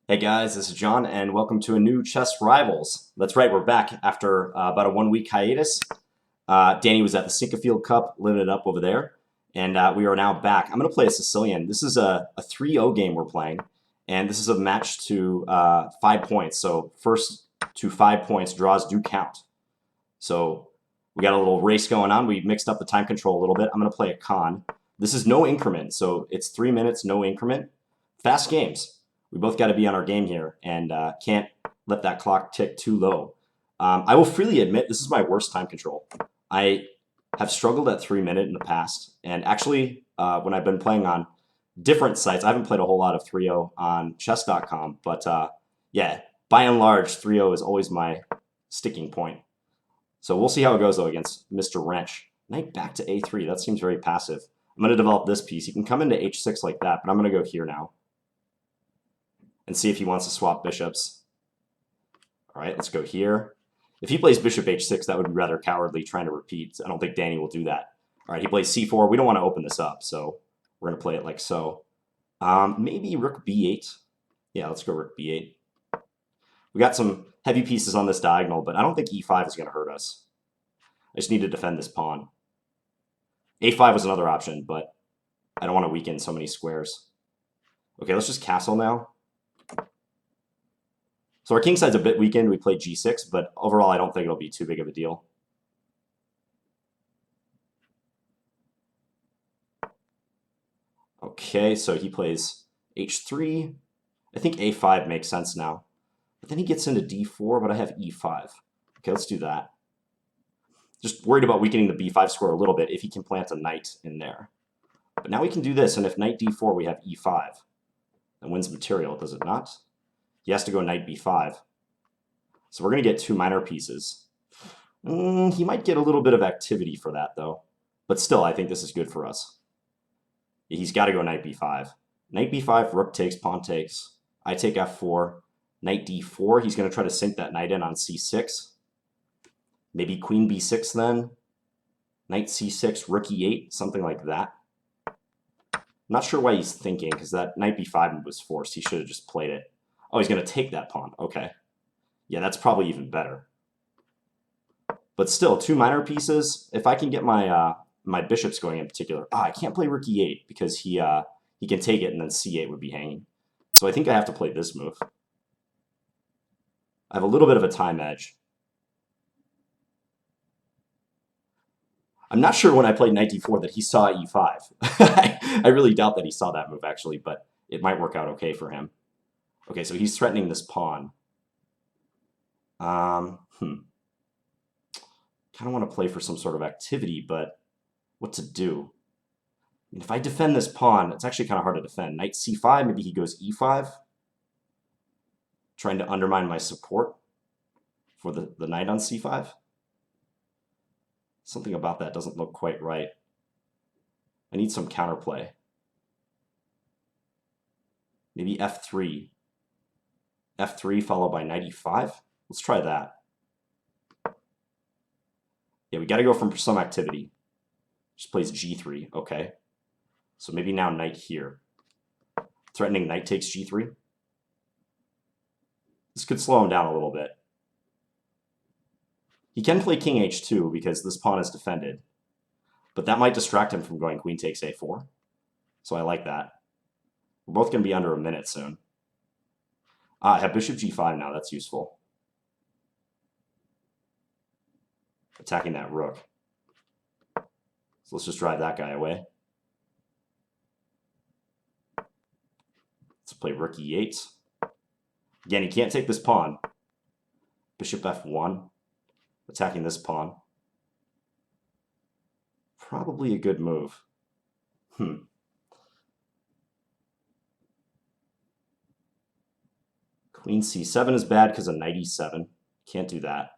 Hey guys, this is John, and welcome to a new Chess Rivals. That's right, we're back after about a 1 week hiatus. Danny was at the Sinquefield Cup, living it up over there, and we are now back. I'm going to play a Sicilian. This is a 3-0 game we're playing, and this is a match to 5 points. So first to 5 points, draws do count. So we got a little race going on. We mixed up the time control a little bit. I'm going to play a con. This is no increment, so it's 3 minutes, no increment. Fast games. We both got to be on our game here and can't let that clock tick too low. I will freely admit this is my worst time control. I have struggled at 3 minute in the past, and actually, when I've been playing on different sites, I haven't played a whole lot of 3-0 on chess.com, but yeah, by and large, 3-0 is always my sticking point. So we'll see how it goes, though, against Mr. Rensch. Knight back to a3. That seems very passive. I'm going to develop this piece. He can come into h6 like that, but I'm going to go here now and see if he wants to swap bishops. All right, let's go here. If he plays bishop h6, that would be rather cowardly trying to repeat. I don't think Danny will do that. All right, he plays c4. We don't want to open this up, so we're going to play it like so. Maybe rook b8. Yeah, let's go rook b8. We got some heavy pieces on this diagonal, but I don't think e5 is going to hurt us. I just need to defend this pawn. a5 was another option, but I don't want to weaken so many squares. Okay, let's just castle now. So our king side's a bit weakened. We played g6, but overall I don't think it'll be too big of a deal. Okay, so he plays h3. I think a5 makes sense now. But then he gets into d4, but I have e5. Okay, let's do that. Just worried about weakening the b5 square a little bit if he can plant a knight in there. But now we can do this, and if knight d4, we have e5. That wins material, does it not? He has to go knight b5. So we're going to get 2 minor pieces. He might get a little bit of activity for that, though. But still, I think this is good for us. He's got to go knight b5. Knight b5, rook takes, pawn takes. I take f4. Knight d4, he's going to try to sink that knight in on c6. Maybe queen b6 then. Knight c6, rook e8, something like that. I'm not sure why he's thinking, because that knight b5 move was forced. He should have just played it. Oh, he's going to take that pawn. Okay. Yeah, that's probably even better. But still, 2 minor pieces. If I can get my my bishops going in particular. I can't play rook e8 because he can take it and then c8 would be hanging. So I think I have to play this move. I have a little bit of a time edge. I'm not sure when I played knight d4 that he saw e5. I really doubt that he saw that move, actually, but it might work out okay for him. Okay, so he's threatening this pawn. Kind of want to play for some sort of activity, but what to do? I mean, if I defend this pawn, it's actually kind of hard to defend. Knight c5, maybe he goes e5. Trying to undermine my support for the knight on c5. Something about that doesn't look quite right. I need some counterplay. Maybe f3. f3 followed by knight e5. Let's try that. Yeah, we got to go from some activity. Just plays g3. Okay. So maybe now knight here. Threatening knight takes g3. This could slow him down a little bit. He can play king h2 because this pawn is defended. But that might distract him from going queen takes a4. So I like that. We're both going to be under a minute soon. I have bishop g5 now. That's useful. Attacking that rook. So let's just drive that guy away. Let's play rook e8. Again, he can't take this pawn. Bishop f1. Attacking this pawn. Probably a good move. Queen c7 is bad because of knight e7. Can't do that.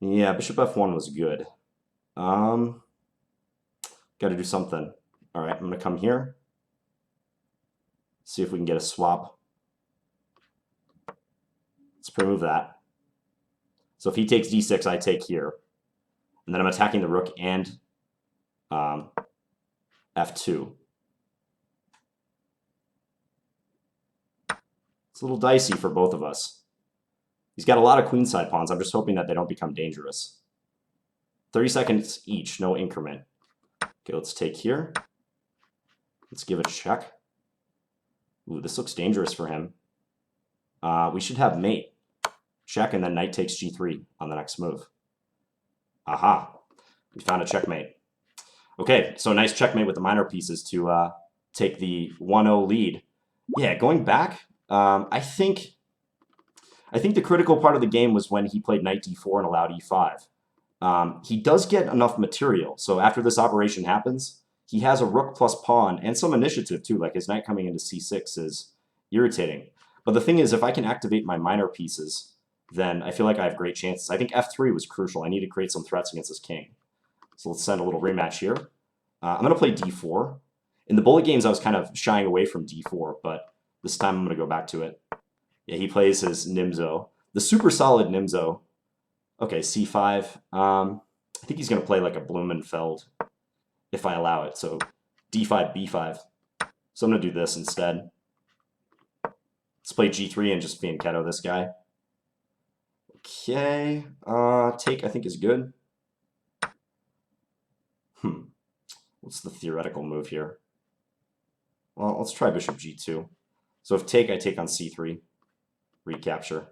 Yeah, bishop f1 was good. Got to do something. All right, I'm going to come here. See if we can get a swap. Let's remove that. So if he takes d6, I take here. And then I'm attacking the rook and f2. It's a little dicey for both of us. He's got a lot of queenside pawns. I'm just hoping that they don't become dangerous. 30 seconds each, no increment. Okay, let's take here. Let's give a check. Ooh, this looks dangerous for him. We should have mate. Check, and then knight takes g3 on the next move. Aha. We found a checkmate. Okay, so nice checkmate with the minor pieces to take the 1-0 lead. Yeah, going back, I think the critical part of the game was when he played knight d4 and allowed e5. He does get enough material, so after this operation happens, he has a rook plus pawn and some initiative too, like his knight coming into c6 is irritating. But the thing is, if I can activate my minor pieces, then I feel like I have great chances. I think f3 was crucial. I need to create some threats against this king. So let's send a little rematch here. I'm going to play d4. In the bullet games, I was kind of shying away from d4, but this time I'm going to go back to it. Yeah, he plays his Nimzo. The super solid Nimzo. Okay, c5. I think he's going to play like a Blumenfeld if I allow it. So d5, b5. So I'm going to do this instead. Let's play g3 and just fianchetto this guy. Okay, take I think is good. What's the theoretical move here? Well, let's try bishop g2. So if take, I take on c3. Recapture.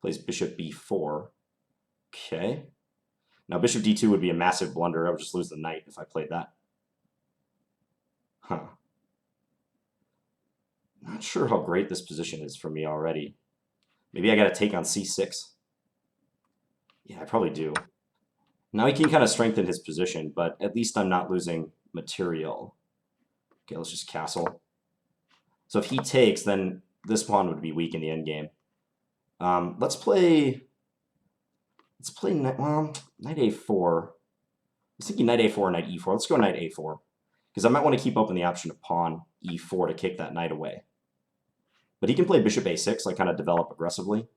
Plays bishop b4. Okay. Now bishop d2 would be a massive blunder. I would just lose the knight if I played that. Huh. Not sure how great this position is for me already. Maybe I got to take on c6. Yeah, I probably do. Now he can kind of strengthen his position, but at least I'm not losing material. Okay, let's just castle. So if he takes, then this pawn would be weak in the endgame. Let's play knight a4. I was thinking knight a4, knight e4. Let's go knight a4, because I might want to keep open the option of pawn e4 to kick that knight away. But he can play bishop a6, like kind of develop aggressively.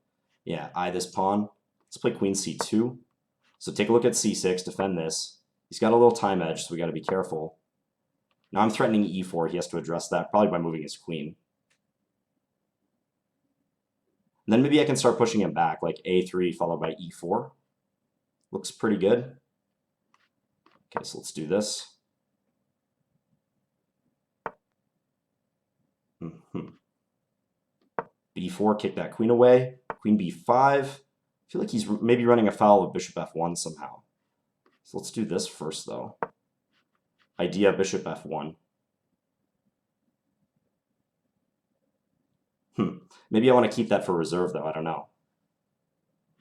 Yeah, eye this pawn. Let's play queen c2. So take a look at c6, defend this. He's got a little time edge, so we got to be careful. Now I'm threatening e4. He has to address that, probably by moving his queen. And then maybe I can start pushing him back, like a3 followed by e4. Looks pretty good. Okay, so let's do this. b4, kick that queen away. Queen b5. I feel like he's maybe running afoul of bishop f1 somehow. So let's do this first, though. Idea bishop f1. Maybe I want to keep that for reserve, though. I don't know.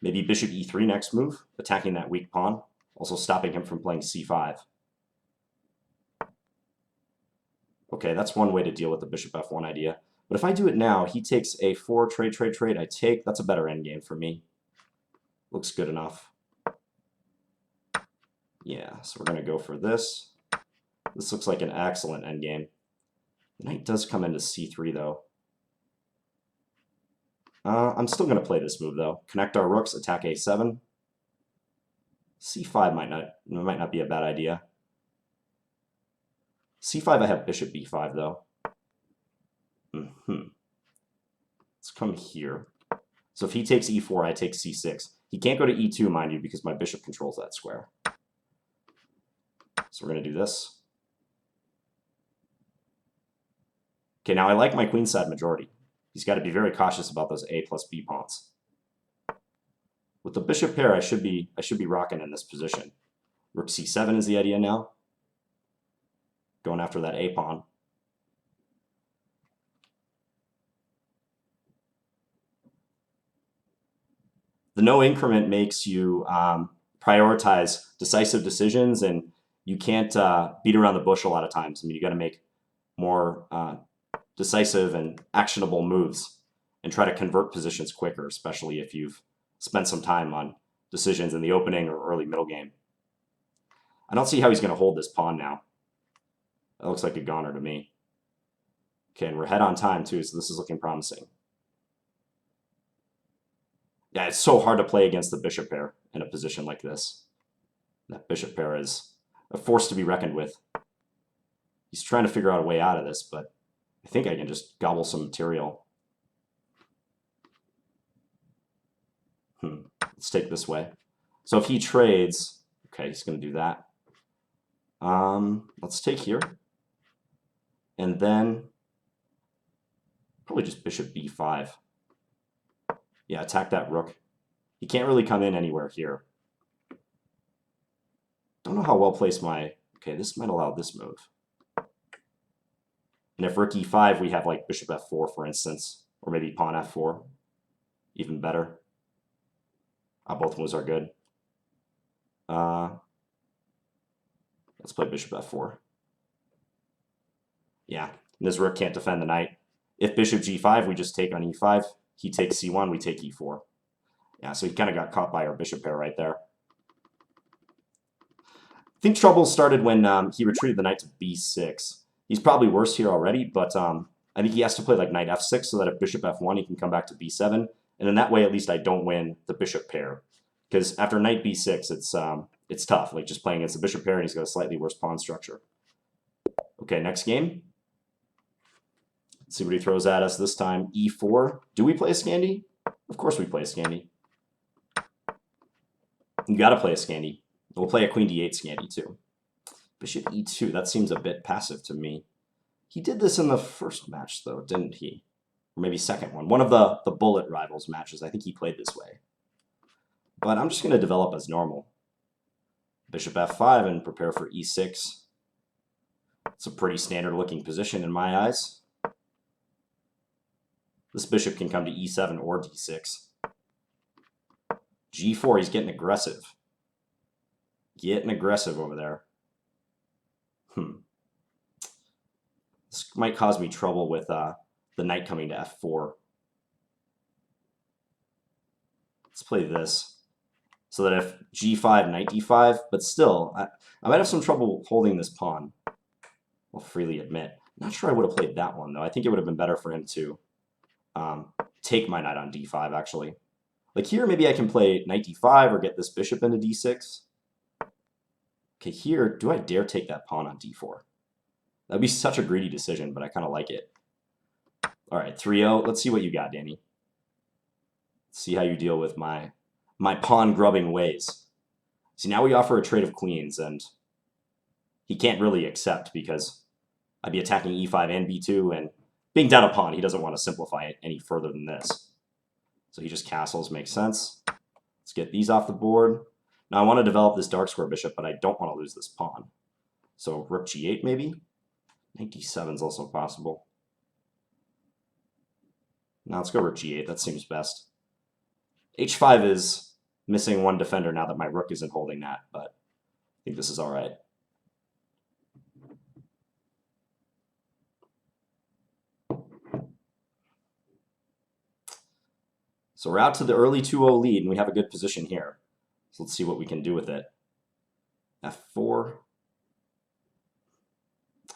Maybe bishop e3 next move, attacking that weak pawn, also stopping him from playing c5. Okay, that's one way to deal with the bishop f1 idea. But if I do it now, he takes a4, trade, I take. That's a better endgame for me. Looks good enough. Yeah, so we're going to go for this. This looks like an excellent endgame. The knight does come into c3, though. I'm still going to play this move, though. Connect our rooks, attack a7. c5 might not be a bad idea. c5, I have bishop b5, though. Let's come here. So if he takes e4, I take c6. He can't go to e2, mind you, because my bishop controls that square. So we're going to do this. Okay, now I like my queenside majority. He's got to be very cautious about those a plus b pawns. With the bishop pair, I should be rocking in this position. Rook c7 is the idea now. Going after that a pawn. The no increment makes you prioritize decisive decisions, and you can't beat around the bush a lot of times. I mean, you got to make more decisive and actionable moves and try to convert positions quicker, especially if you've spent some time on decisions in the opening or early middle game. I don't see how he's going to hold this pawn now. That looks like a goner to me. Okay, and we're ahead on time too, so this is looking promising. Yeah, it's so hard to play against the bishop pair in a position like this. That bishop pair is a force to be reckoned with. He's trying to figure out a way out of this, but I think I can just gobble some material. Let's take this way. So if he trades, okay, he's going to do that. Let's take here. And then probably just bishop b5. Yeah, attack that rook. He can't really come in anywhere here. Don't know how well placed my... Okay, this might allow this move. And if rook e5, we have like bishop f4, for instance. Or maybe pawn f4. Even better. Both moves are good. Let's play bishop f4. Yeah, and this rook can't defend the knight. If bishop g5, we just take on e5. He takes c1, we take e4. Yeah, so he kind of got caught by our bishop pair right there. I think trouble started when he retreated the knight to b6. He's probably worse here already, but I think he has to play like knight f6 so that if bishop f1, he can come back to b7. And in that way, at least I don't win the bishop pair. Because after knight b6, it's tough. Like just playing against the bishop pair, and he's got a slightly worse pawn structure. Okay, next game. Let's see what he throws at us this time. e4. Do we play a Scandi? Of course we play a Scandi. You got to play a Scandi. We'll play a queen d8 Scandi too. Bishop e2. That seems a bit passive to me. He did this in the first match, though, didn't he? Or maybe second one. One of the Bullet Rivals matches. I think he played this way. But I'm just going to develop as normal. Bishop f5 and prepare for e6. It's a pretty standard-looking position in my eyes. This bishop can come to e7 or d6. g4, he's getting aggressive. Getting aggressive over there. This might cause me trouble with the knight coming to f4. Let's play this. So that if g5, knight d5, but still, I might have some trouble holding this pawn. I'll freely admit. Not sure I would have played that one, though. I think it would have been better for him to take my knight on d5, actually. Like here, maybe I can play knight d5 or get this bishop into d6. Okay, here, do I dare take that pawn on d4? That'd be such a greedy decision, but I kind of like it. All right, 3-0. Let's see what you got, Danny. Let's see how you deal with my pawn-grubbing ways. See, now we offer a trade of queens, and he can't really accept because I'd be attacking e5 and b2, and being down a pawn, he doesn't want to simplify it any further than this. So he just castles, makes sense. Let's get these off the board. Now I want to develop this dark square bishop, but I don't want to lose this pawn. So rook g8 maybe? Knight d7 is also possible. Now let's go rook g8, that seems best. h5 is missing one defender now that my rook isn't holding that, but I think this is all right. So we're out to the early 2-0 lead, and we have a good position here. So let's see what we can do with it. f4.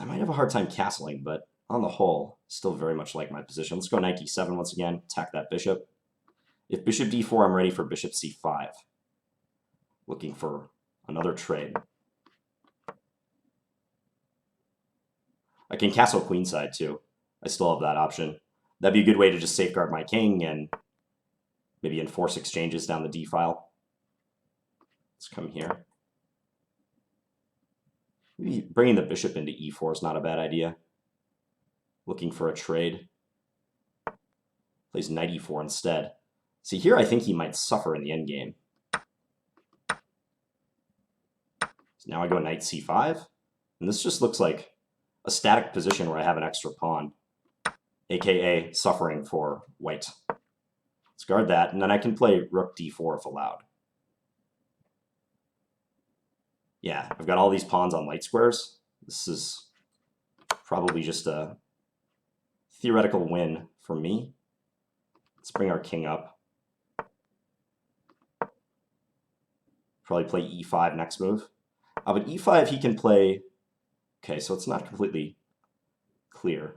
I might have a hard time castling, but on the whole, still very much like my position. Let's go knight d7 once again, attack that bishop. If bishop d4, I'm ready for bishop c5. Looking for another trade. I can castle queenside too. I still have that option. That'd be a good way to just safeguard my king and maybe enforce exchanges down the d file. Let's come here. Maybe bringing the bishop into e4 is not a bad idea. Looking for a trade. Plays knight e4 instead. See, here I think he might suffer in the endgame. So now I go knight c5. And this just looks like a static position where I have an extra pawn. AKA suffering for white. Let's guard that, and then I can play rook d4 if allowed. Yeah, I've got all these pawns on light squares. This is probably just a theoretical win for me. Let's bring our king up. Probably play e5 next move. But e5 he can play... Okay, so it's not completely clear.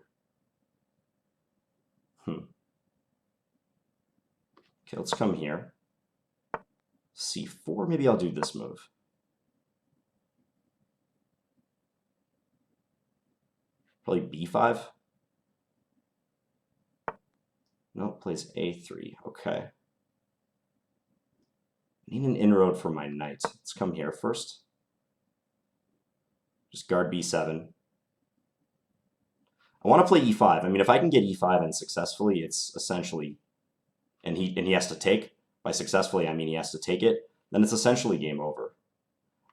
Okay, let's come here. c4, maybe I'll do this move. Probably b5. No, plays a3. Okay. Need an inroad for my knight. Let's come here first. Just guard b7. I want to play e5. I mean, if I can get e5 and successfully, it's essentially, and he has to take. By successfully, I mean he has to take it. Then it's essentially game over.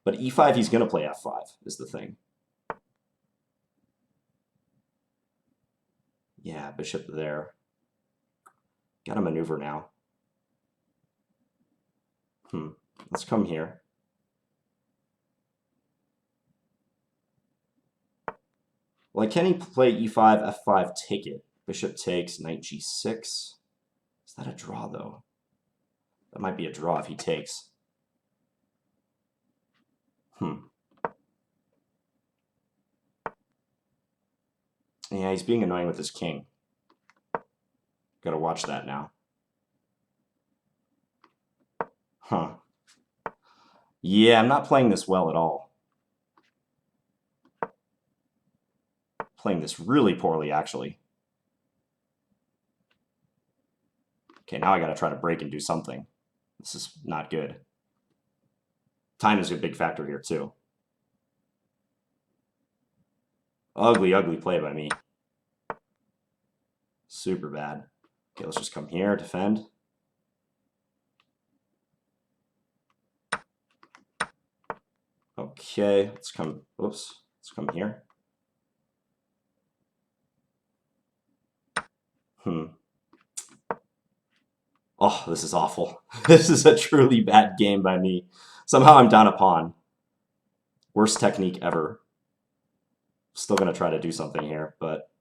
But e5, he's going to play f5, is the thing. Yeah, bishop there. Got to maneuver now. Let's come here. Well, can he play e5, f5, take it? Bishop takes, knight g6. Is that a draw, though? That might be a draw if he takes. Yeah, he's being annoying with his king. Gotta watch that now. Yeah, I'm not playing this well at all. Playing this really poorly, actually. Okay, now I gotta try to break and do something. This is not good. Time is a big factor here, too. Ugly, ugly play by me. Super bad. Okay, let's just come here, defend. Okay, let's come, oops, let's come here. Oh, this is awful. This is a truly bad game by me. Somehow I'm down a pawn. Worst technique ever. Still going to try to do something here, but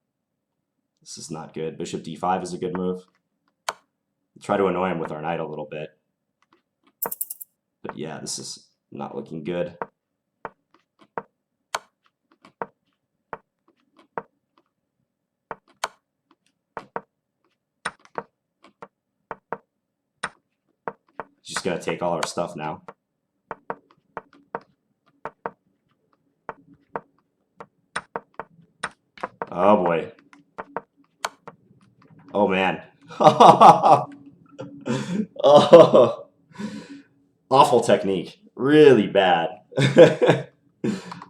this is not good. Bishop d5 is a good move. Try to annoy him with our knight a little bit. But yeah, this is not looking good. Just gonna take all our stuff now. Oh boy. Oh man. Oh. Awful technique. Really bad.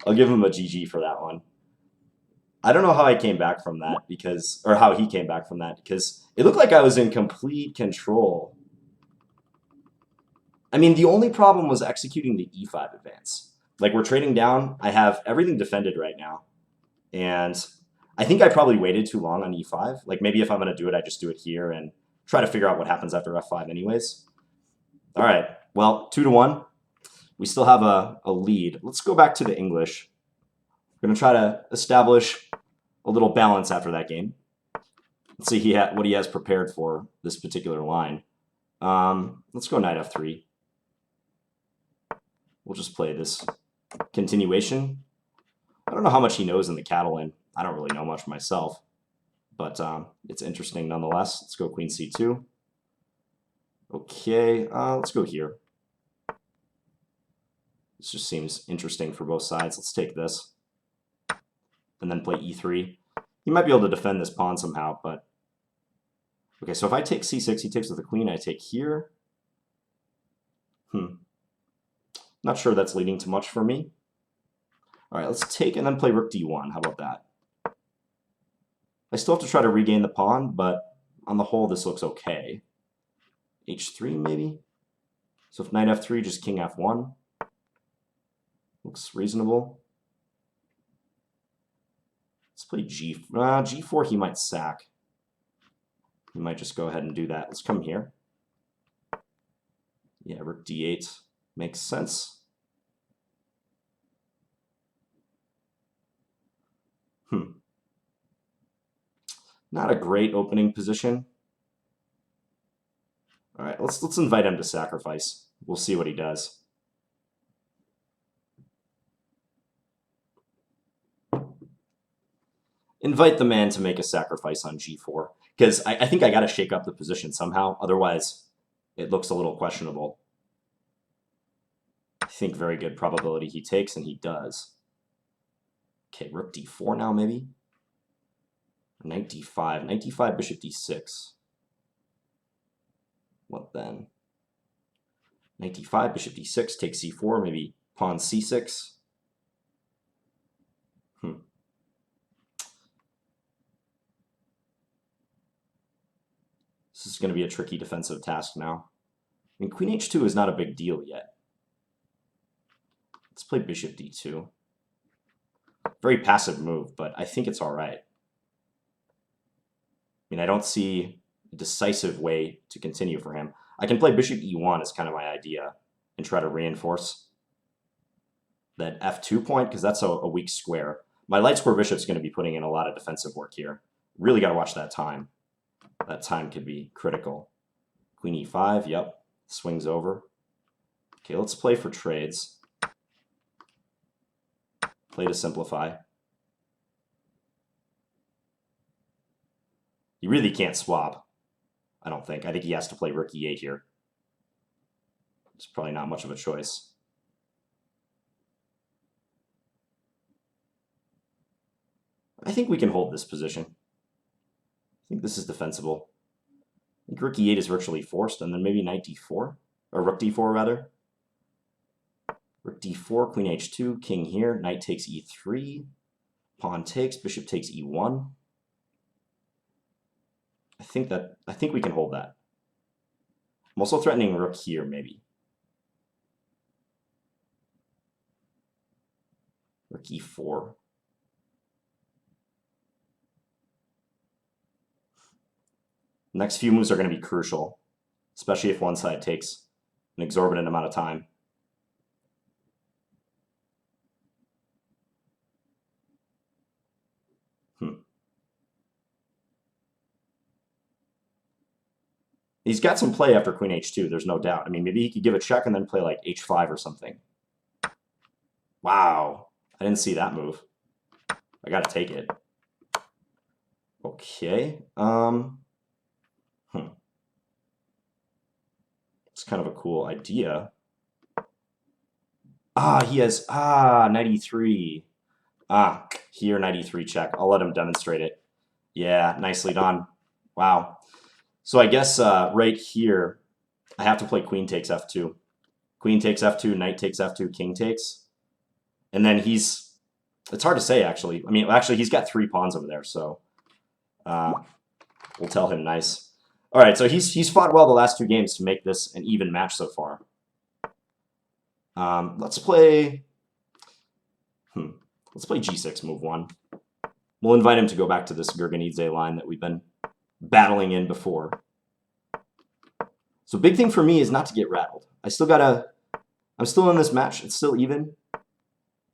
I'll give him a GG for that one. I don't know how I came back from that because, or how he came back from that because it looked like I was in complete control. I mean, the only problem was executing the e5 advance. Like, we're trading down. I have everything defended right now. And I think I probably waited too long on e5. Like, maybe if I'm going to do it, I just do it here and try to figure out what happens after f5 anyways. All right. Well, 2-1. We still have a lead. Let's go back to the English. We're going to try to establish a little balance after that game. Let's see what he has prepared for this particular line. Let's go knight f3. We'll just play this continuation. I don't know how much he knows in the Catalan. I don't really know much myself, but it's interesting nonetheless. Let's go queen c2. Okay, let's go here. This just seems interesting for both sides. Let's take this and then play e3. He might be able to defend this pawn somehow, but okay, so if I take c6, he takes with the queen, I take here. Not sure that's leading to much for me. All right, let's take and then play rook d1. How about that? I still have to try to regain the pawn, but on the whole, this looks okay. h3 maybe? So if knight f3, just king f1. Looks reasonable. Let's play g4, he might sack. He might just go ahead and do that. Let's come here. Yeah, rook d8 makes sense. Not a great opening position. All right, let's invite him to sacrifice. We'll see what he does. Invite the man to make a sacrifice on g4, because I think I got to shake up the position somehow. Otherwise, it looks a little questionable. I think very good probability he takes, and he does. Okay, rook d4 now, maybe? Knight d5. Knight d5, bishop d6. What then? Knight d5, bishop d6, takes c4, maybe pawn c6. This is going to be a tricky defensive task now. I mean, queen h2 is not a big deal yet. Let's play bishop d2. Very passive move, but I think it's all right. I mean, I don't see a decisive way to continue for him. I can play bishop e1 as kind of my idea and try to reinforce that f2 point, because that's a weak square. My light square bishop's going to be putting in a lot of defensive work here. Really got to watch that time. That time could be critical. Queen e5, yep, swings over. Okay, let's play for trades. Play to simplify. You really can't swap, I don't think. I think he has to play rook e8 here. It's probably not much of a choice. I think we can hold this position. I think this is defensible. I think rook e8 is virtually forced, and then maybe knight d4, or rook d4 rather. Rook d4, queen h2, king here, knight takes e3, pawn takes, bishop takes e1. I think we can hold that. I'm also threatening rook here, maybe. Rook e4. Next few moves are going to be crucial, especially if one side takes an exorbitant amount of time. He's got some play after queen h2, there's no doubt. I mean, maybe he could give a check and then play like h5 or something. Wow, I didn't see that move. I gotta take it. Okay. It's kind of a cool idea. He has, knight e3. Here, knight e3 check. I'll let him demonstrate it. Yeah, nicely done. Wow. So I guess right here, I have to play queen takes f2. Queen takes f2, knight takes f2, king takes. And then it's hard to say, actually. I mean, actually, he's got 3 pawns over there, so we'll tell him nice. All right, so he's fought well the last 2 games to make this an even match so far. Let's play g6, move 1. We'll invite him to go back to this Gurganidze line that we've been battling in before. So big thing for me is not to get rattled. I'm still in this match. It's still even.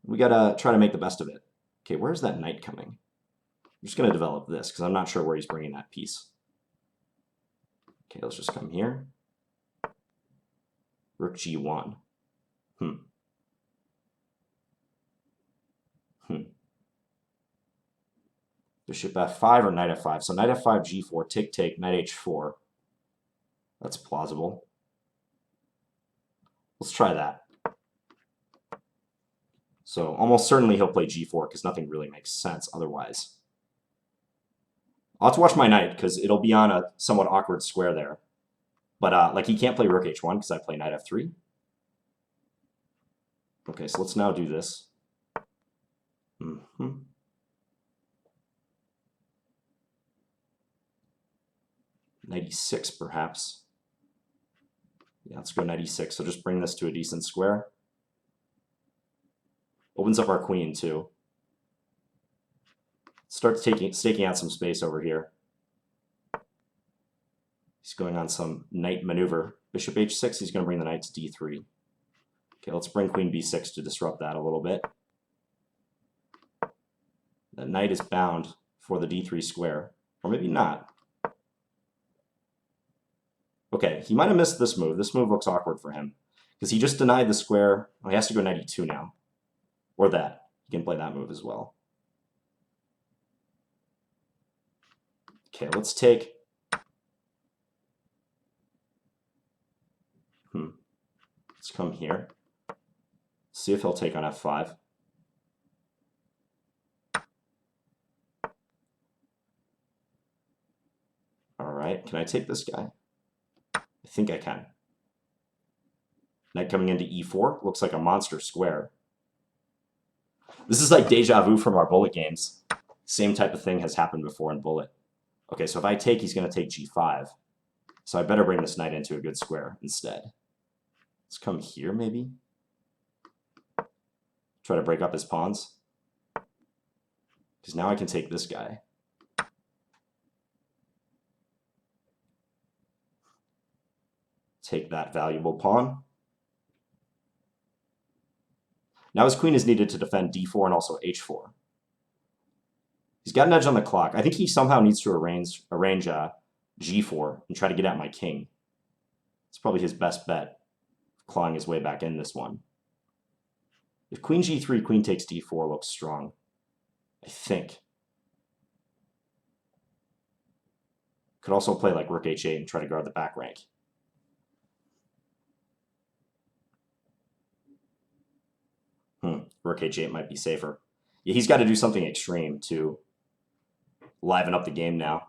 We gotta try to make the best of it. Okay, where's that knight coming? I'm just gonna develop this because I'm not sure where he's bringing that piece. Okay, let's just come here. Rook g1. Bishop f5 or knight f5. So knight f5, g4, take, knight h4. That's plausible. Let's try that. So almost certainly he'll play g4 because nothing really makes sense otherwise. I'll have to watch my knight because it'll be on a somewhat awkward square there. But like he can't play rook h1 because I play knight f3. Okay, so let's now do this. Knight e6 perhaps. Yeah, let's go knight e6. So just bring this to a decent square. Opens up our queen too. Starts staking out some space over here. He's going on some knight maneuver. Bishop h6, he's going to bring the knight to d3. Okay, let's bring queen b6 to disrupt that a little bit. The knight is bound for the d3 square. Or maybe not. Okay, he might have missed this move. This move looks awkward for him. Because he just denied the square. Oh, he has to go knight e2 now. Or that. He can play that move as well. Okay, let's take... Let's come here. See if he'll take on f5. All right, can I take this guy? I think I can. Knight coming into e4. Looks like a monster square. This is like deja vu from our bullet games. Same type of thing has happened before in bullet. Okay, so if I take, he's going to take g5. So I better bring this knight into a good square instead. Let's come here, maybe. Try to break up his pawns. Because now I can take this guy. Take that valuable pawn. Now his queen is needed to defend d4 and also h4. He's got an edge on the clock. I think he somehow needs to arrange g4 and try to get at my king. It's probably his best bet, clawing his way back in this one. If queen g3, queen takes d4 looks strong, I think. Could also play like rook h8 and try to guard the back rank. Rook h8 might be safer. Yeah, he's got to do something extreme to liven up the game now.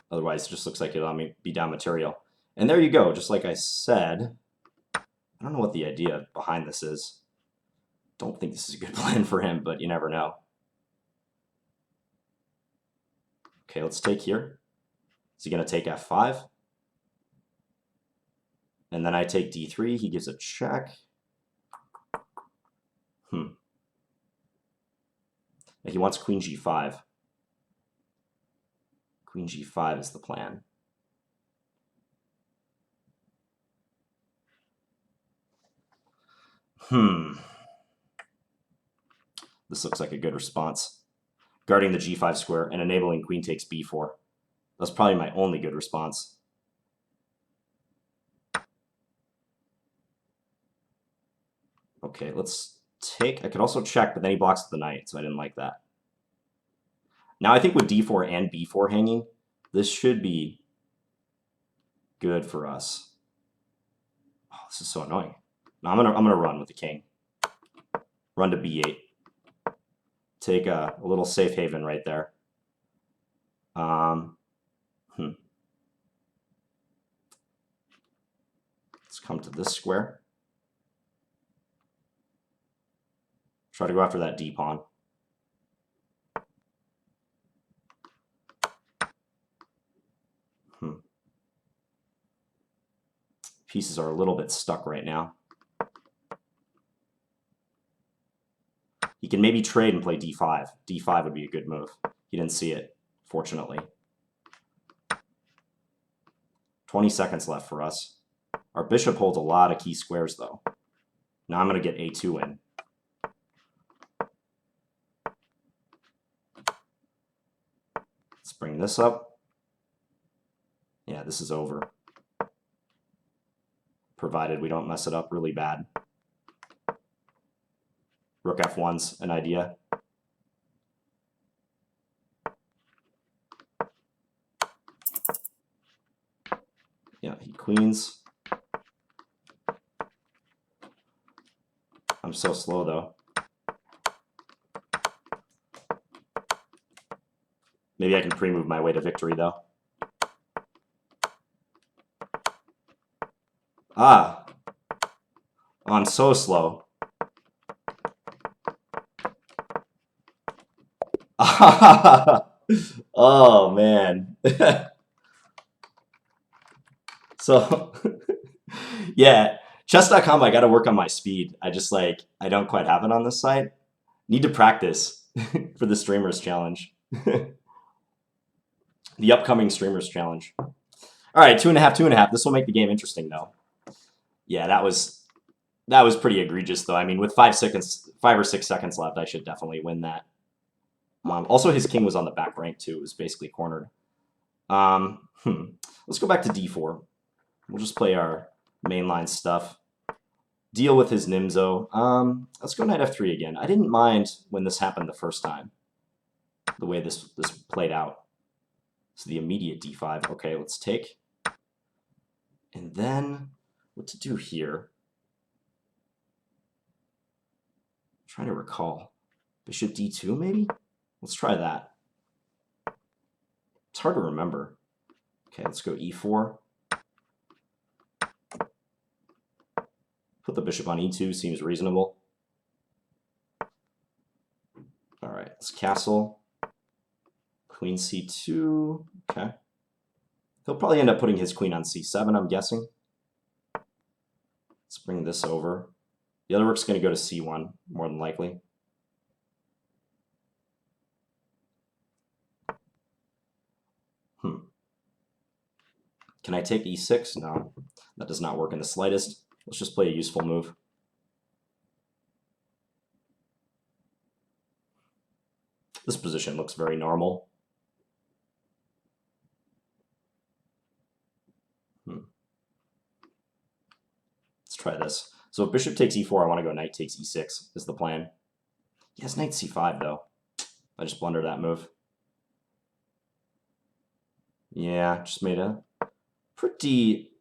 Otherwise, it just looks like it'll be down material. And there you go, just like I said. I don't know what the idea behind this is. Don't think this is a good plan for him, but you never know. Okay, let's take here. Is he going to take f5? And then I take d3. He gives a check. He wants queen g5. Queen g5 is the plan. This looks like a good response. Guarding the g5 square and enabling queen takes b4. That's probably my only good response. Okay, let's take. I could also check, but then he blocks the knight, so I didn't like that. Now I think with d4 and b4 hanging, this should be good for us. Oh, this is so annoying. No, I'm gonna run with the king. Run to b8. Take a little safe haven right there. Let's come to this square. Try to go after that d pawn. Pieces are a little bit stuck right now. He can maybe trade and play d5. d5 would be a good move. He didn't see it, fortunately. 20 seconds left for us. Our bishop holds a lot of key squares, though. Now I'm going to get a2 in. Let's bring this up. Yeah, this is over. Provided we don't mess it up really bad. Rook f1's an idea. Yeah, he queens. I'm so slow, though. Maybe I can pre-move my way to victory, though. Ah. Oh, I'm so slow. Oh, man. So, yeah, chess.com, I got to work on my speed. I don't quite have it on this site. Need to practice for the Streamers Challenge. The upcoming Streamers Challenge. All right, 2.5, 2.5. This will make the game interesting, though. Yeah, that was pretty egregious, though. I mean, with 5 or 6 seconds left, I should definitely win that. Also, his king was on the back rank, too. It was basically cornered. Let's go back to d4. We'll just play our mainline stuff. Deal with his Nimzo. Let's go knight f3 again. I didn't mind when this happened the first time, the way this played out. So the immediate d5. Okay, let's take. And then what to do here? I'm trying to recall. Bishop d2, maybe? Let's try that. It's hard to remember. Okay, let's go e4. Put the bishop on e2 seems reasonable. All right, let's castle. Queen c2. Okay. He'll probably end up putting his queen on c7, I'm guessing. Let's bring this over. The other rook's going to go to c1, more than likely. Can I take e6? No, that does not work in the slightest. Let's just play a useful move. This position looks very normal. Let's try this. So if bishop takes e4, I want to go knight takes e6 is the plan. Yes, knight c5 though. I just blundered that move. Yeah, just made a pretty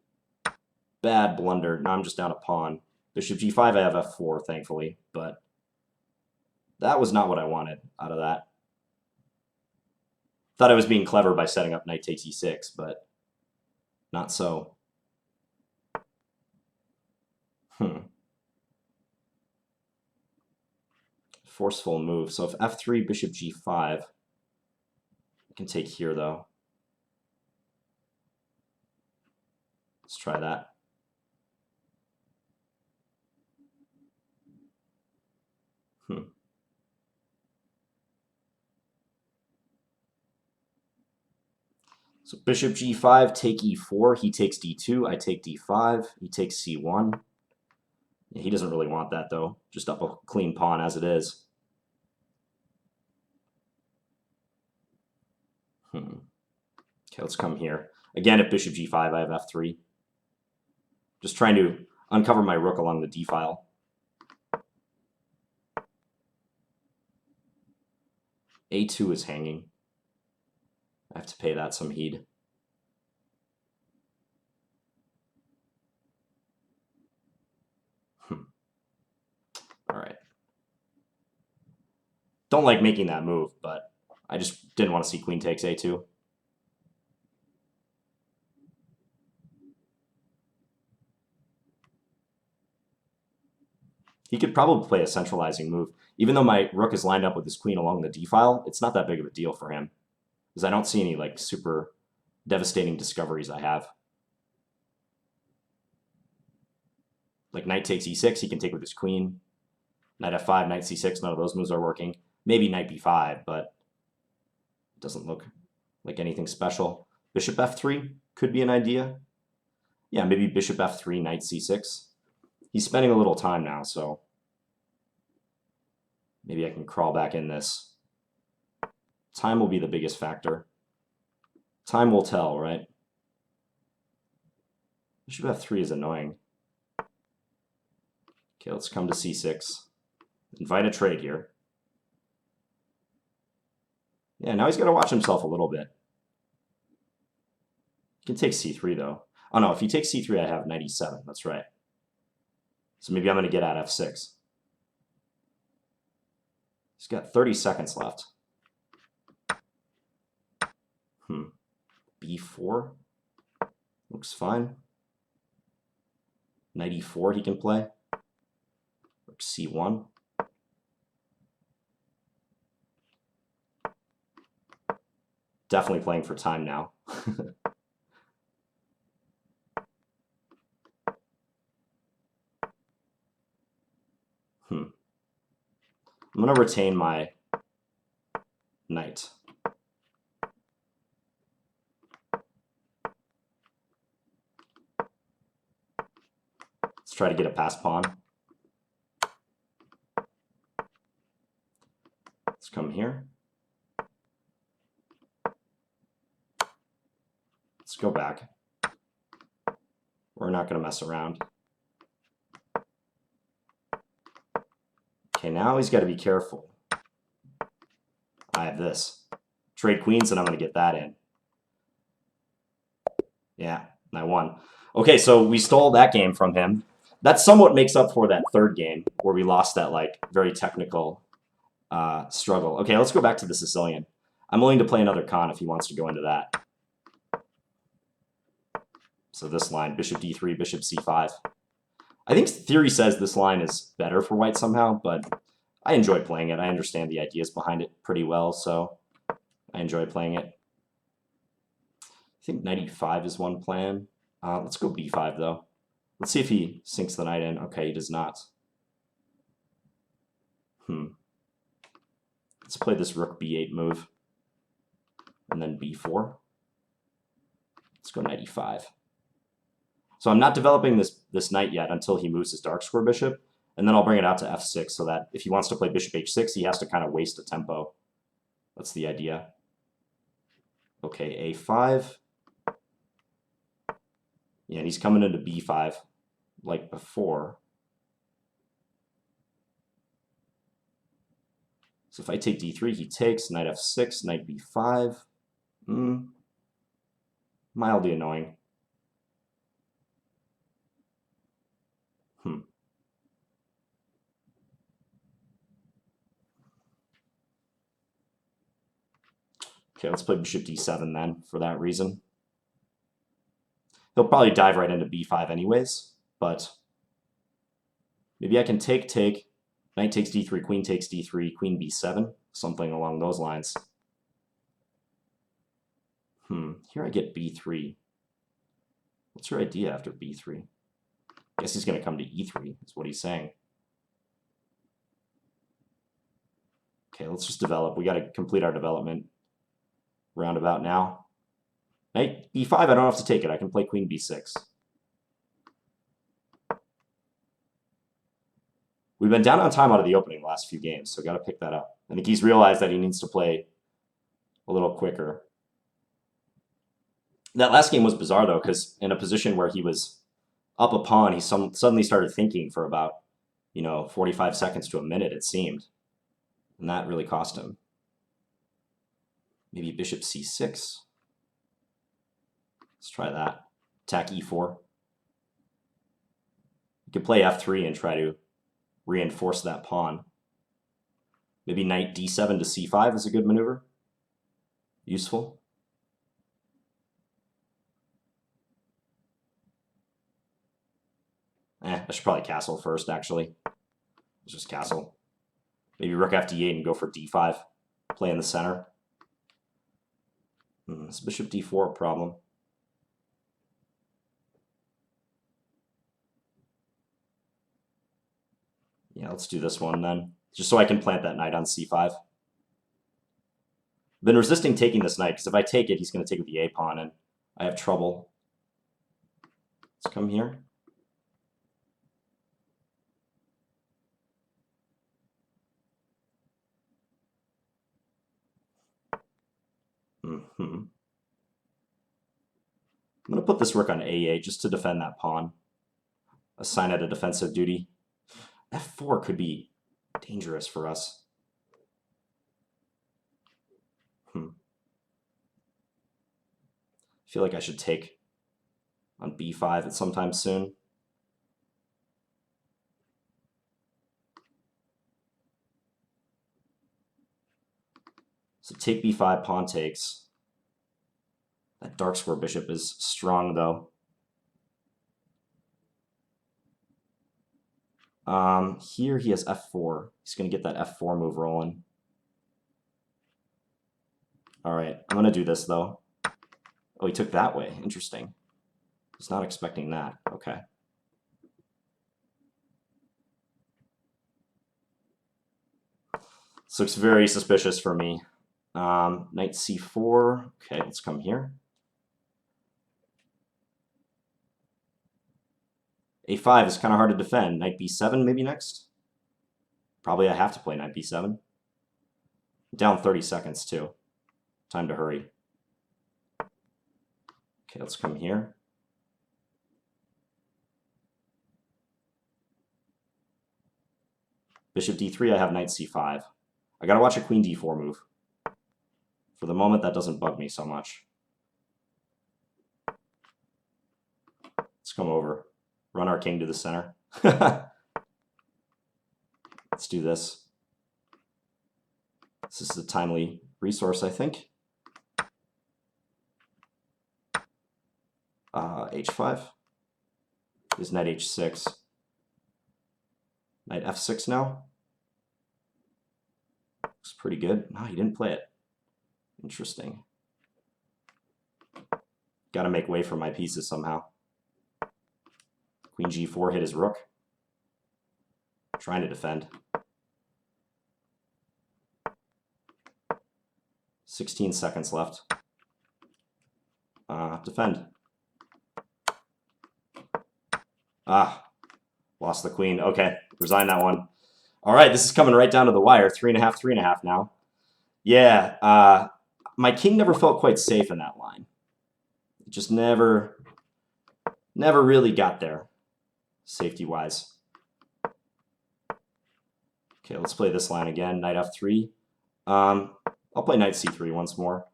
bad blunder. Now I'm just down a pawn. Bishop g5, I have f4, thankfully, but that was not what I wanted out of that. Thought I was being clever by setting up knight takes e6, but not so. Forceful move. So if f3, bishop g5, I can take here though. Let's try that. So bishop g5, take e4, he takes d2, I take d5, he takes c1. Yeah, he doesn't really want that though, just up a clean pawn as it is. Okay, let's come here. Again, if bishop g5, I have f3. Just trying to uncover my rook along the d file. a2 is hanging. I have to pay that some heed. All right. Don't like making that move, but I just didn't want to see queen takes a2. He could probably play a centralizing move. Even though my rook is lined up with his queen along the d file, it's not that big of a deal for him, because I don't see any like super devastating discoveries I have. Like knight takes e6, he can take with his queen. Knight f5, knight c6, none of those moves are working. Maybe knight b5, but it doesn't look like anything special. Bishop f3 could be an idea. Yeah, maybe bishop f3, knight c6. He's spending a little time now, so maybe I can crawl back in this. Time will be the biggest factor. Time will tell, right? Bishop f3 is annoying. Okay, let's come to c6. Invite a trade here. Yeah, now he's got to watch himself a little bit. He can take c3, though. Oh, no, if he takes c3, I have knight e7. That's right. So maybe I'm going to get at f6. He's got 30 seconds left. b4 looks fine. Knight e4 he can play. Rook c1. Definitely playing for time now. I'm going to retain my knight. Let's try to get a pass pawn. Let's come here. Let's go back. We're not going to mess around. Okay, now he's got to be careful. I have this. Trade queens, and I'm going to get that in. Yeah, I won. Okay, so we stole that game from him. That somewhat makes up for that third game where we lost that like very technical struggle. Okay, let's go back to the Sicilian. I'm willing to play another con if he wants to go into that. So this line, bishop d3, bishop c5. I think theory says this line is better for white somehow, but I enjoy playing it. I understand the ideas behind it pretty well, so I enjoy playing it. I think knight e5 is one plan. Let's go b5, though. Let's see if he sinks the knight in. Okay, he does not. Let's play this rook b8 move. And then b4. Let's go knight e5. So I'm not developing this knight yet until he moves his dark square bishop, and then I'll bring it out to f6 so that if he wants to play bishop h6, he has to kind of waste a tempo. That's the idea. Okay, a5. Yeah, and he's coming into b5 like before. So if I take d3, he takes, knight f6, knight b5. Mildly annoying. Okay, let's play bishop d7 then, for that reason. He'll probably dive right into b5 anyways, but maybe I can take, knight takes d3, queen takes d3, queen b7, something along those lines. Here I get b3. What's your idea after b3? I guess he's going to come to e3, is what he's saying. Okay, let's just develop. We got to complete our development roundabout now. Knight e5, I don't have to take it. I can play queen b6. We've been down on time out of the opening the last few games, so got to pick that up. I think he's realized that he needs to play a little quicker. That last game was bizarre, though, because in a position where he was up a pawn, he suddenly started thinking for about, 45 seconds to a minute, it seemed. And that really cost him. Maybe bishop c6. Let's try that. Attack e4. You could play f3 and try to reinforce that pawn. Maybe knight d7 to c5 is a good maneuver. Useful. I should probably castle first, actually. Let's just castle. Maybe rook f8 and go for d5. Play in the center. Is bishop d4 a problem? Yeah, let's do this one then. Just so I can plant that knight on c5. I've been resisting taking this knight, because if I take it, he's going to take with the a pawn, and I have trouble. Let's come here. I'm going to put this rook on a8 just to defend that pawn. Assign it a defensive duty. f4 could be dangerous for us. I feel like I should take on b5 at some time soon. So take b5, pawn takes. That dark square bishop is strong, though. Here he has f4. He's going to get that f4 move rolling. All right, I'm going to do this, though. Oh, he took that way. Interesting. I was not expecting that. Okay. This looks very suspicious for me. Knight c4. Okay, let's come here. a5 is kind of hard to defend. Knight b7 maybe next? Probably I have to play knight b7. Down 30 seconds, too. Time to hurry. Okay, let's come here. Bishop d3, I have knight c5. I gotta watch a queen d4 move. For the moment, that doesn't bug me so much. Let's come over. Run our king to the center. Let's do this. This is a timely resource, I think. H5 is knight H6. Knight F6 now. Looks pretty good. No, he didn't play it. Interesting. Got to make way for my pieces somehow. Queen G4 hit his rook. Trying to defend. 16 seconds left. Defend. Lost the queen. Okay, resign that one. All right, this is coming right down to the wire. 3.5, 3.5 now. Yeah, my king never felt quite safe in that line. It just never really got there, safety-wise. Okay, let's play this line again. Knight F3. I'll play Knight C3 once more.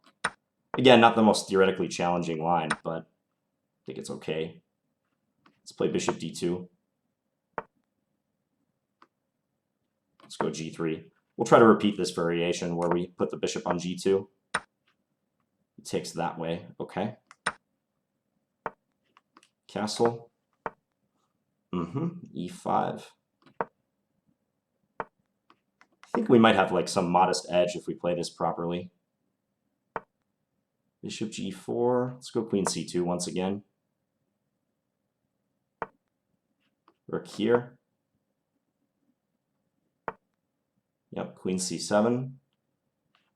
Again, not the most theoretically challenging line, but I think it's okay. Let's play Bishop D2. Let's go G3. We'll try to repeat this variation where we put the bishop on G2. It takes that way. Okay. Castle. E5. I think we might have like some modest edge if we play this properly. Bishop G4. Let's go Queen C2 once again. Rook here. Yep, Queen C7.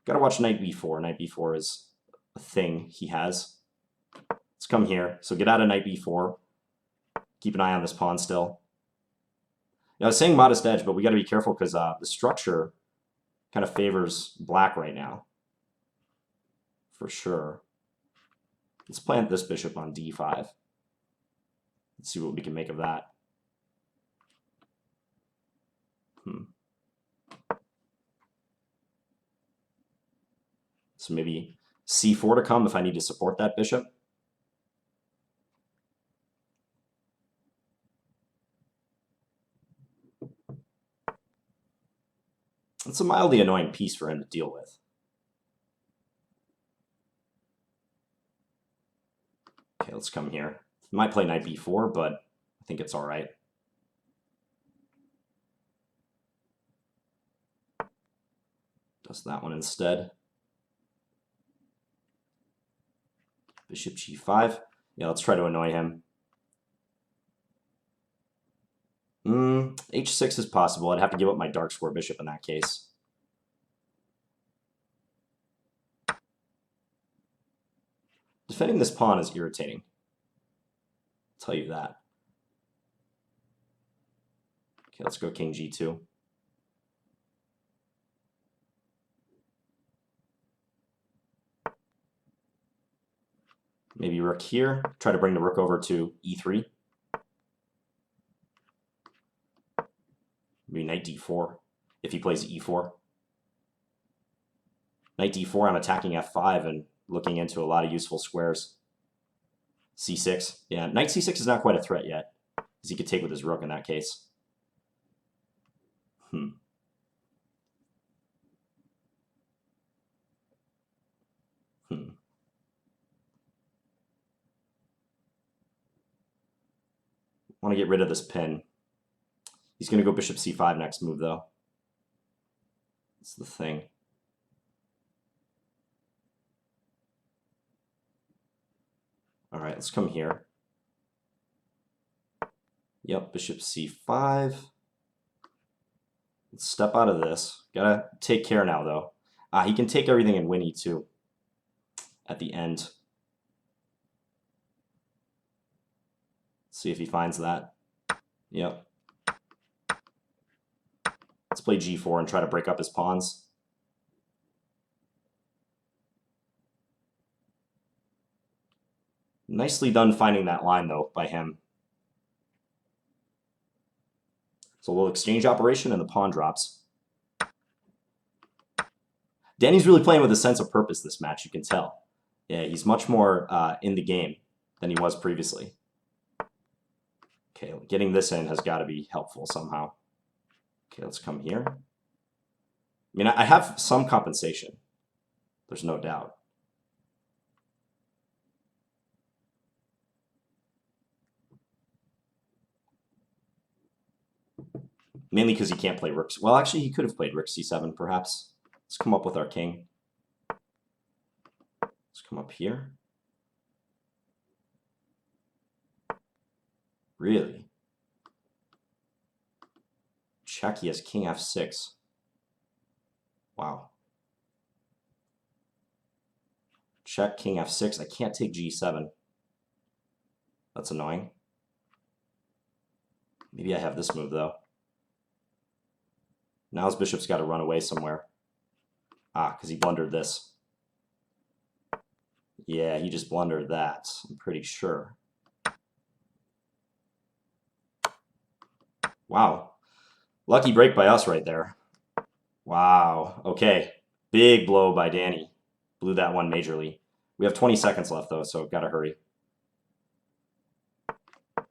Gotta watch Knight B4. Knight B4 is a thing he has. Let's come here. So get out of Knight B4. Keep an eye on this pawn still. Now, I was saying modest edge, but we gotta be careful because the structure kind of favors black right now. For sure. Let's plant this bishop on D5. Let's see what we can make of that. So maybe C4 to come if I need to support that bishop. It's a mildly annoying piece for him to deal with. Okay, let's come here. He might play Knight B4, but I think it's all right. Does that one instead. Bishop G5. Yeah, let's try to annoy him. H6 is possible. I'd have to give up my dark square bishop in that case. Defending this pawn is irritating. I'll tell you that. Okay, let's go King G2. Maybe rook here. Try to bring the rook over to E3. Maybe Knight D4 if he plays E4. Knight D4, I'm attacking F5 and looking into a lot of useful squares. C6. Yeah, Knight C6 is not quite a threat yet, as he could take with his rook in that case. Want to get rid of this pin. He's going to go Bishop C5 next move, though. That's the thing. All right, let's come here. Yep, Bishop C5. Let's step out of this. Gotta take care now, though. He can take everything and win E2 at the end. See if he finds that. Yep. Let's play G4 and try to break up his pawns. Nicely done finding that line, though, by him. So a little exchange operation and the pawn drops. Danny's really playing with a sense of purpose this match, you can tell. Yeah, he's much more in the game than he was previously. Okay, getting this in has got to be helpful somehow. Okay, let's come here. mean, I have some compensation. There's no doubt. Mainly because he can't play rook. Well, actually, he could have played rook c7, perhaps. Let's come up with our king. Let's come up here. Really? Check, he has king f6. Wow. Check, king f6. I can't take g7. That's annoying. Maybe I have this move, though. Now his bishop's got to run away somewhere. Ah, because he blundered this. Yeah, he just blundered that, I'm pretty sure. Wow. Lucky break by us right there. Wow. Okay. Big blow by Danny. Blew that one majorly. We have 20 seconds left, though, so got to hurry.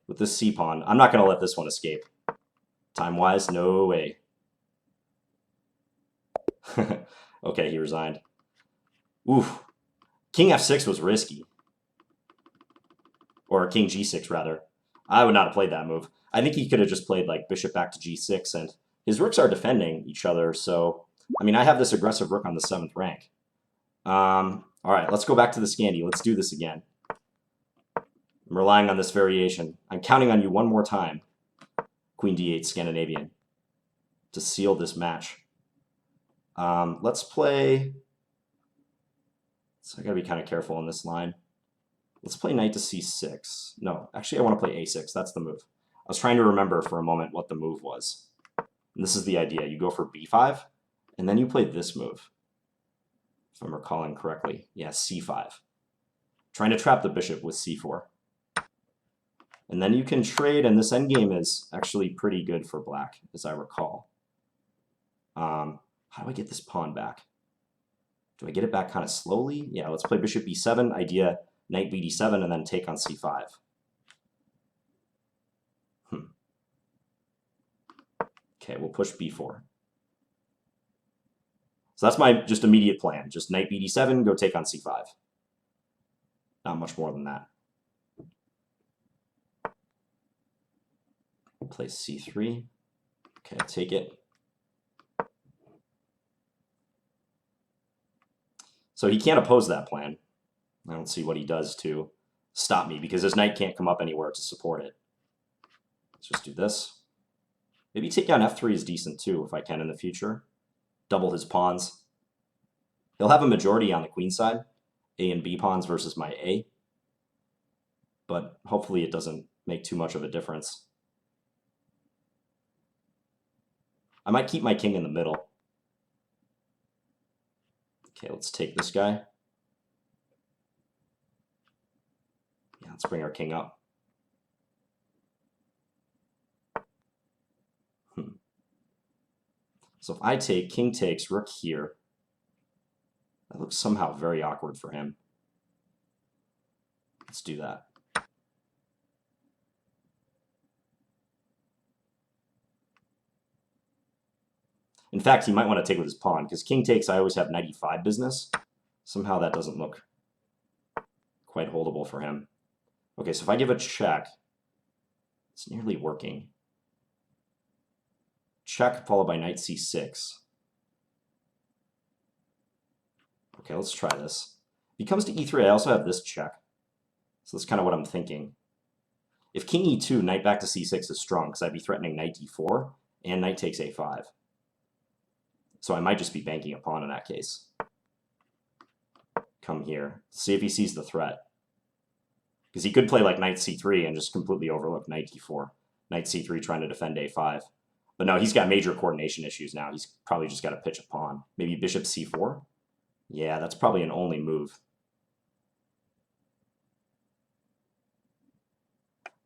With this c-pawn, I'm not going to let this one escape. Time-wise, no way. Okay, he resigned. Oof. King f6 was risky. Or king g6, rather. I would not have played that move. I think he could have just played, like, bishop back to g6, and his rooks are defending each other, so... I mean, I have this aggressive rook on the 7th rank. All right, let's go back to the Scandi. Let's do this again. I'm relying on this variation. I'm counting on you one more time, Queen d8 Scandinavian, to seal this match. Let's play... So I gotta be kind of careful on this line. Let's play knight to c6. No, actually I want to play a6. That's the move. I was trying to remember for a moment what the move was. And this is the idea. You go for b5, and then you play this move. If I'm recalling correctly. Yeah, c5. Trying to trap the bishop with c4. And then you can trade, and this endgame is actually pretty good for black, as I recall. How do I get this pawn back? Do I get it back kind of slowly? Yeah, let's play bishop b7. Idea, knight bd7, and then take on c5. Okay, we'll push b4. So that's my just immediate plan. Just knight bd7, go take on c5. Not much more than that. We'll play c3. Okay, take it. So he can't oppose that plan. I don't see what he does to stop me, because his knight can't come up anywhere to support it. Let's just do this. Maybe take down f3 is decent too, if I can in the future. Double his pawns. He'll have a majority on the queen side, A and B pawns versus my A. But hopefully it doesn't make too much of a difference. I might keep my king in the middle. Okay, let's take this guy. Yeah, let's bring our king up. So if I take, king takes, rook here. That looks somehow very awkward for him. Let's do that. In fact, he might want to take with his pawn, because king takes, I always have knight e5 business. Somehow that doesn't look quite holdable for him. Okay, so if I give a check, it's nearly working. Check followed by knight c6. Okay, let's try this. If he comes to e3, I also have this check. So that's kind of what I'm thinking. If king e2, knight back to c6 is strong, because I'd be threatening knight d4, and knight takes a5. So I might just be banking a pawn in that case. Come here. See if he sees the threat. Because he could play like knight c3 and just completely overlook knight d4. Knight c3 trying to defend a5. But no, he's got major coordination issues now. He's probably just got to pitch a pawn. Maybe bishop c4? Yeah, that's probably an only move.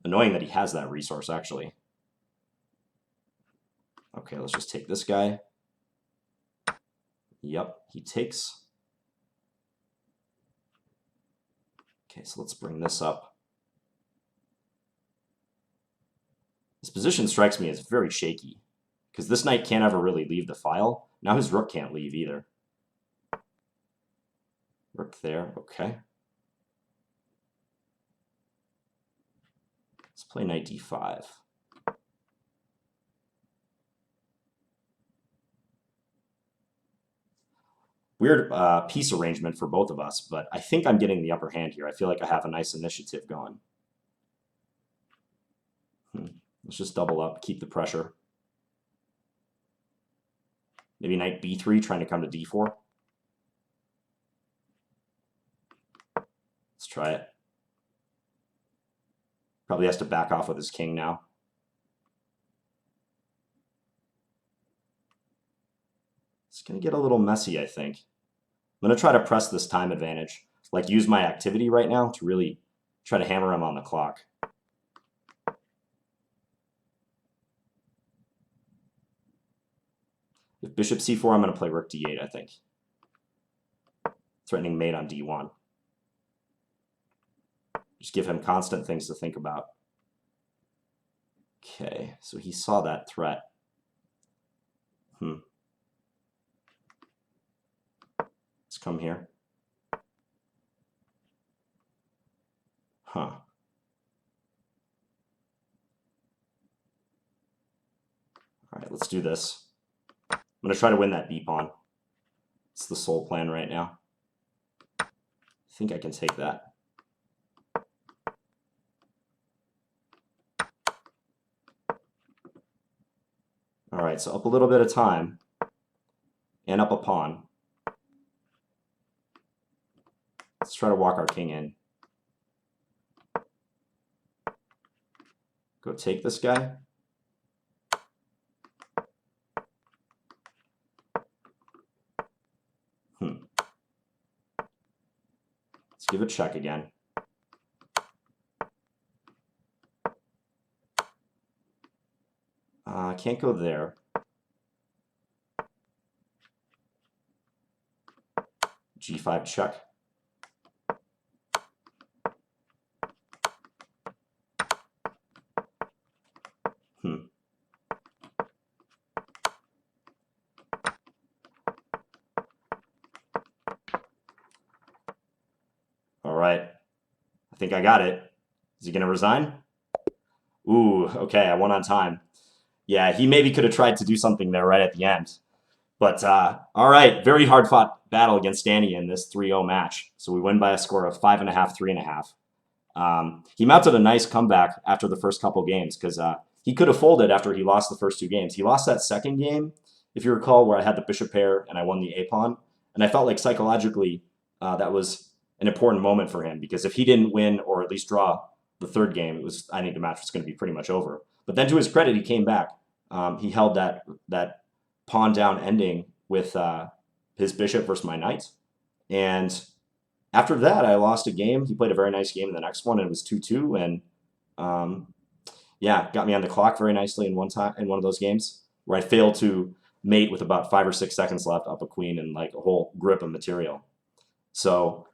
Annoying that he has that resource, actually. Okay, let's just take this guy. Yep, he takes. Okay, so let's bring this up. This position strikes me as very shaky, because this knight can't ever really leave the file. Now his rook can't leave either. Rook there, okay. Let's play knight d5. Weird piece arrangement for both of us, but I think I'm getting the upper hand here. I feel like I have a nice initiative going. Let's just double up, keep the pressure. Maybe knight b3, trying to come to d4. Let's try it. Probably has to back off with his king now. It's going to get a little messy, I think. I'm going to try to press this time advantage, like use my activity right now to really try to hammer him on the clock. With bishop c4, I'm going to play rook d8, I think. Threatening mate on d1. Just give him constant things to think about. Okay, so he saw that threat. Let's come here. All right, let's do this. I'm going to try to win that b-pawn. It's the sole plan right now. I think I can take that. All right, so up a little bit of time and up a pawn. Let's try to walk our king in. Go take this guy. Let's give it a check again. I can't go there. G5 check. All right. I think I got it. Is he going to resign? Ooh, okay, I won on time. Yeah, he maybe could have tried to do something there right at the end. But, all right, very hard-fought battle against Danny in this 3-0 match. So we win by a score of 5.5, 3.5. He mounted a nice comeback after the first couple games because he could have folded after he lost the first two games. He lost that second game, if you recall, where I had the bishop pair and I won the a-pawn. And I felt like psychologically that was an important moment for him because if he didn't win or at least draw the third game, I think the match was going to be pretty much over. But then to his credit, he came back. He held that pawn down ending with his bishop versus my knight. And after that, I lost a game. He played a very nice game in the next one, and it was 2-2. And yeah, got me on the clock very nicely in one of those games where I failed to mate with about 5 or 6 seconds left up a queen and like a whole grip of material. So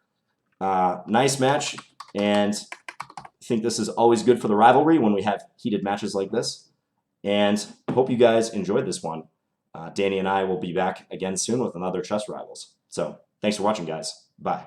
nice match, and I think this is always good for the rivalry when we have heated matches like this. And hope you guys enjoyed this one. Danny and I will be back again soon with another Chess Rivals. So thanks for watching, guys. Bye.